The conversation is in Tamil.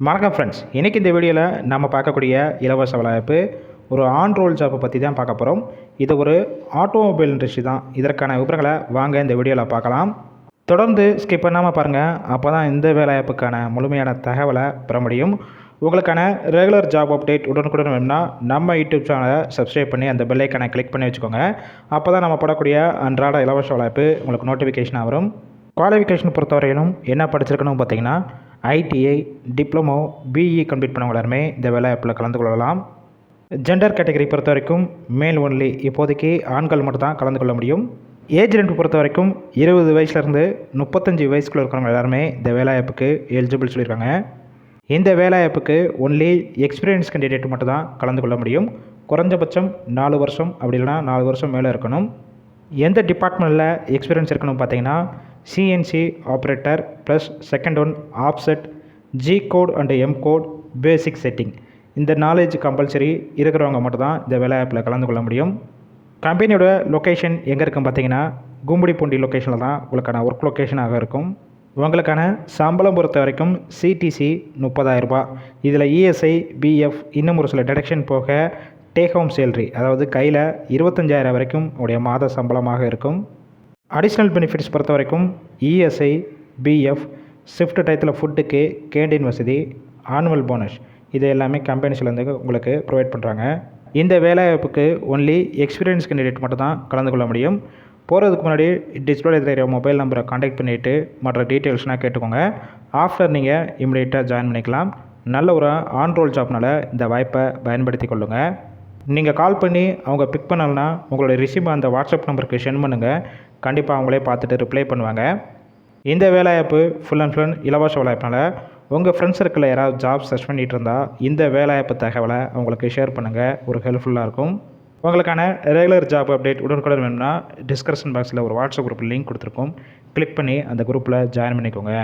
வணக்கம் ஃப்ரெண்ட்ஸ், இன்றைக்கி இந்த வீடியோவில் நம்ம பார்க்கக்கூடிய இலவச வேலைவாய்ப்பு ஒரு ஆன் ரோல் ஜாப்பை பற்றி தான் பார்க்க போகிறோம். இது ஒரு ஆட்டோமொபைல் இண்டஸ்ட்ரி தான். இதற்கான விவரங்களை வாங்க இந்த வீடியோவில் பார்க்கலாம். தொடர்ந்து ஸ்கிப் பண்ணாமல் பாருங்கள், அப்போ தான் இந்த வேலைவாய்ப்புக்கான முழுமையான தகவலை பெற முடியும். உங்களுக்கான ரெகுலர் ஜாப் அப்டேட் உடனுக்குடன் வேணும்னா நம்ம யூடியூப் சேனலை சப்ஸ்கிரைப் பண்ணி அந்த பெல் ஐக்கானை கிளிக் பண்ணி வச்சுக்கோங்க. அப்போ தான் நம்ம போடக்கூடிய அன்றாட இலவச வேலைவாய்ப்பு உங்களுக்கு நோட்டிஃபிகேஷனாக வரும். குவாலிஃபிகேஷன் பொறுத்தவரையிலும் என்ன படிச்சிருக்கணும் பார்த்தீங்கன்னா, ஐடிஐ, டிப்ளமோ, பிஇ கம்ப்ளீட் பண்ணவங்க எல்லாருமே இந்த வேலைவாய்ப்பில் கலந்து கொள்ளலாம். ஜெண்டர் கேட்டகரி பொறுத்த வரைக்கும் மேல் ஒன்லி, இப்போதைக்கு ஆண்கள் மட்டும் தான் கலந்து கொள்ள முடியும். ஏஜ் லிமிட் பொறுத்த வரைக்கும் 20 வயசுலேருந்து 35 வயசுக்குள்ள இருக்கிறவங்க எல்லாருமே இந்த வேலைவாய்ப்புக்கு எலிஜிபிள் சொல்லியிருக்காங்க. இந்த வேலைவாய்ப்புக்கு ஒன்லி எக்ஸ்பீரியன்ஸ் கேண்டிடேட் மட்டும் தான் கலந்து கொள்ள முடியும். குறைஞ்சபட்சம் 4 வருஷம், அப்படி இல்லைனா 4 வருஷம் மேலே இருக்கணும். எந்த டிபார்ட்மெண்ட்டில் எக்ஸ்பீரியன்ஸ் இருக்கணும் பார்த்தீங்கன்னா, CNC operator plus second one offset, G code and M code, basic setting. இந்த நாலேஜ் கம்பல்சரி இருக்கிறவங்க மட்டும் தான் இந்த வேலைவாய்ப்பில் கலந்து கொள்ள முடியும். கம்பெனியோட லொக்கேஷன் எங்கே இருக்குன்னு பார்த்தீங்கன்னா, கும்படிப்பூண்டி லொக்கேஷனில் தான் உங்களுக்கான ஒர்க் லொக்கேஷனாக இருக்கும். உங்களுக்கான சம்பளம் பொறுத்த வரைக்கும் சிடிசி 30,000 ரூபாய். இதில் இஎஸ்ஐ, பிஎஃப், இன்னும் ஒரு சில டிடக்ஷன் போக டேக் ஹோம் சேலரி, அதாவது கையில் 25,000 வரைக்கும் உடைய மாத சம்பளமாக இருக்கும். அடிஷ்னல் பெனிஃபிட்ஸ் பொறுத்த வரைக்கும் இஎஸ்ஐ, பிஎஃப், ஷிஃப்ட் டயத்தில் ஃபுட்டுக்கு கேண்டீன் வசதி, ஆனுவல் போனஸ், இது எல்லாமே கம்பெனிஸ்லேருந்து உங்களுக்கு ப்ரொவைட் பண்ணுறாங்க. இந்த வேலைவாய்ப்புக்கு ஒன்லி எக்ஸ்பீரியன்ஸ் கேண்டிடேட் மட்டும் தான் கலந்து கொள்ள முடியும். போகிறதுக்கு முன்னாடி டிஸ்பிளே தெரிய மொபைல் நம்பரை கான்டாக்ட் பண்ணிவிட்டு மற்ற டீட்டெயில்ஸ்னால் கேட்டுக்கோங்க. ஆஃப்டர் நீங்கள் இமிடியேட்டாக ஜாயின் பண்ணிக்கலாம். நல்ல ஒரு ஆன் ரோல் ஜாப்னால் இந்த வாய்ப்பை பயன்படுத்தி கொள்ளுங்கள். நீங்கள் கால் பண்ணி அவங்க பிக் பண்ணலைன்னா உங்களோட ரிசீவ் அந்த வாட்ஸ்அப் நம்பருக்கு சென்ட் பண்ணுங்கள். கண்டிப்பாக அவங்களே பார்த்துட்டு ரிப்ளை பண்ணுவாங்க. இந்த வேலைவாய்ப்பு ஃபுல் அண்ட் ஃபுல் இலவச வேலைவாய்ப்புனால் உங்கள் ஃப்ரெண்ட்ஸ் சர்க்கிளில் யாராவது ஜாப் சர்ச் பண்ணிகிட்டு இருந்தால் இந்த வேலைவாய்ப்பு தகவலை அவங்களுக்கு ஷேர் பண்ணுங்கள். ஒரு ஹெல்ப்ஃபுல்லாக இருக்கும். உங்களுக்கான ரெகுலர் ஜாப் அப்டேட் உடனுக்குடன் வேணும்னா டிஸ்கிரிப்ஷன் பாக்ஸில் ஒரு வாட்ஸ்அப் குரூப் லிங்க் கொடுத்துருக்கோம். கிளிக் பண்ணி அந்த குரூப்பில் ஜாயின் பண்ணிக்கோங்க.